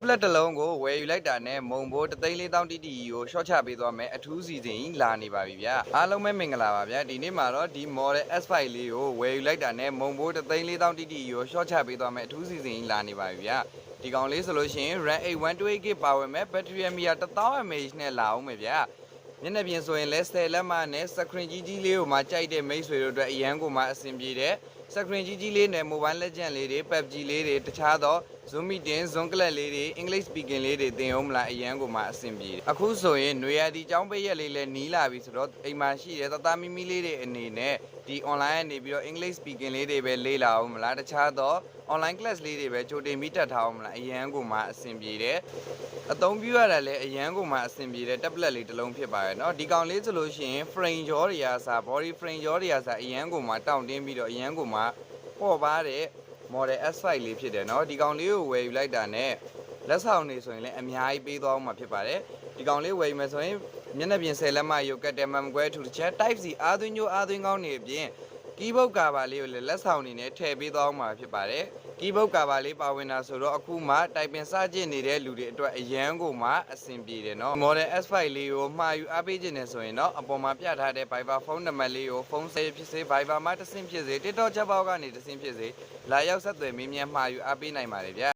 လက်တလုံးကိုဝယ်ယူလိုက်တာနဲ့မုံဘိုး3,400တိတိကိုရှော့ချပေးသွားမယ်အထူးစီစဉ်လာနေပါပြီဗျာအားလုံးပဲမင်္ဂလာပါဗျာဒီနေ့မှာတော့ဒီ Model S5 လေးကိုဝယ်ယူလိုက်တာနဲ့မုံဘိုး3,400တိတိကိုရှော့ချပေးသွားမယ်အထူးစီစဉ်လာနေပါပြီဗျာဒီကောင်လေးဆိုလို့ရှိရင် RAM 8 128GB ပါဝင်မဲ့ Battery mAh 1000 mAh နဲ့လာအောင်မယ်ဗျာမျက်နှာပြင်ဆိုရင်လဲ10လက်မနဲ့စကရင်ကြီးလေးကိုမှကြိုက်တဲ့မိတ်ဆွေတို့အတွက်အရန်ကိုမှအဆင်ပြေတယ်စကရင်ကြီးလေးနဲ့ Mobile Legend လေးတွေ PUBG လေးတွေတခြားသော Zoom Meeting Zoom Class လေးတွေ English Speaking လေးတွေသင်အောင်မလားအရန်ကိုမှအဆင်ပြေတယ်အခုဆိုရင်ຫນွေရာသီကျောင်းပိတ်ရက်လေးလည်းနီးလာပြီဆိုတော့အိမ်မှာရှိတဲ့တမီမီလေးတွေအနေနဲ့ဒီ online ကနေပြီးတော့ English Speaking လေးတွေပဲလေ့လာအောင်မလားတခြားသော online class လေးတွေပဲကြိုတင်ပြီးတက်ထားအောင်မလားအရန်ကိုမှအဆင်ပြေတယ်အသုံးပြုရတာလည်းအရန်ကိုမှအဆင်ပြေတဲ့ tablet လေးတစ်လုံးဖြစ်ပါတယ်เนาะဒီကောင်လေးဆိုလို့ရှိရင် frame ရောတွေရာစာ body frame ရောတွေရာစာအရန်ကိုမှတောင့်တင်းပြီးတော့အရန်ကိုမှပေါ်ပါတဲ့ Model S5 လေးဖြစ်တယ်เนาะဒီကောင်လေးကိုဝယ်ယူလိုက်တာနဲ့လက်ဆောင်နေဆိုရင်လည်းအများကြီးပေးသွားအောင်မှာဖြစ်ပါတယ်ဒီကောင်လေးဝယ်ယူမယ်ဆိုရင်မျက်နှာပြင်10လက်မရုပ်ကတ်တယ်မှန်ကွဲထူတစ်ချက် Type C အားသွင်းညိုအားသွင်းကောင်းနေအပြင်keyboard cover လေးကိုလည်းလက်ဆောင်အနေနဲ့ထည့်ပေးသွားအောင်မှာဖြစ်ပါတယ်keyboard cover လေးပါဝင်တာဆိုတော့အခုမှ typing စကြည့်နေတဲ့လူတွေအတွက်အရန်ကိုမှအဆင်ပြေတယ်เนาะ Model S5 လေးကိုမှာယူအားပေးခြင်းနဲ့ဆိုရင်တော့အပေါ်မှာပြထားတဲ့ Viber ဖုန်းနံပါတ်လေးကိုဖုန်းဆေးဖြစ်စေ Viber မှာတဆင့်ဖြစ်စေ TikTok ချက်ပေါက်ကနေတဆင့်ဖြစ်စေလာရောက်ဆက်သွယ်မေးမြန်းမှာယူအားပေးနိုင်ပါတယ်ဗျာ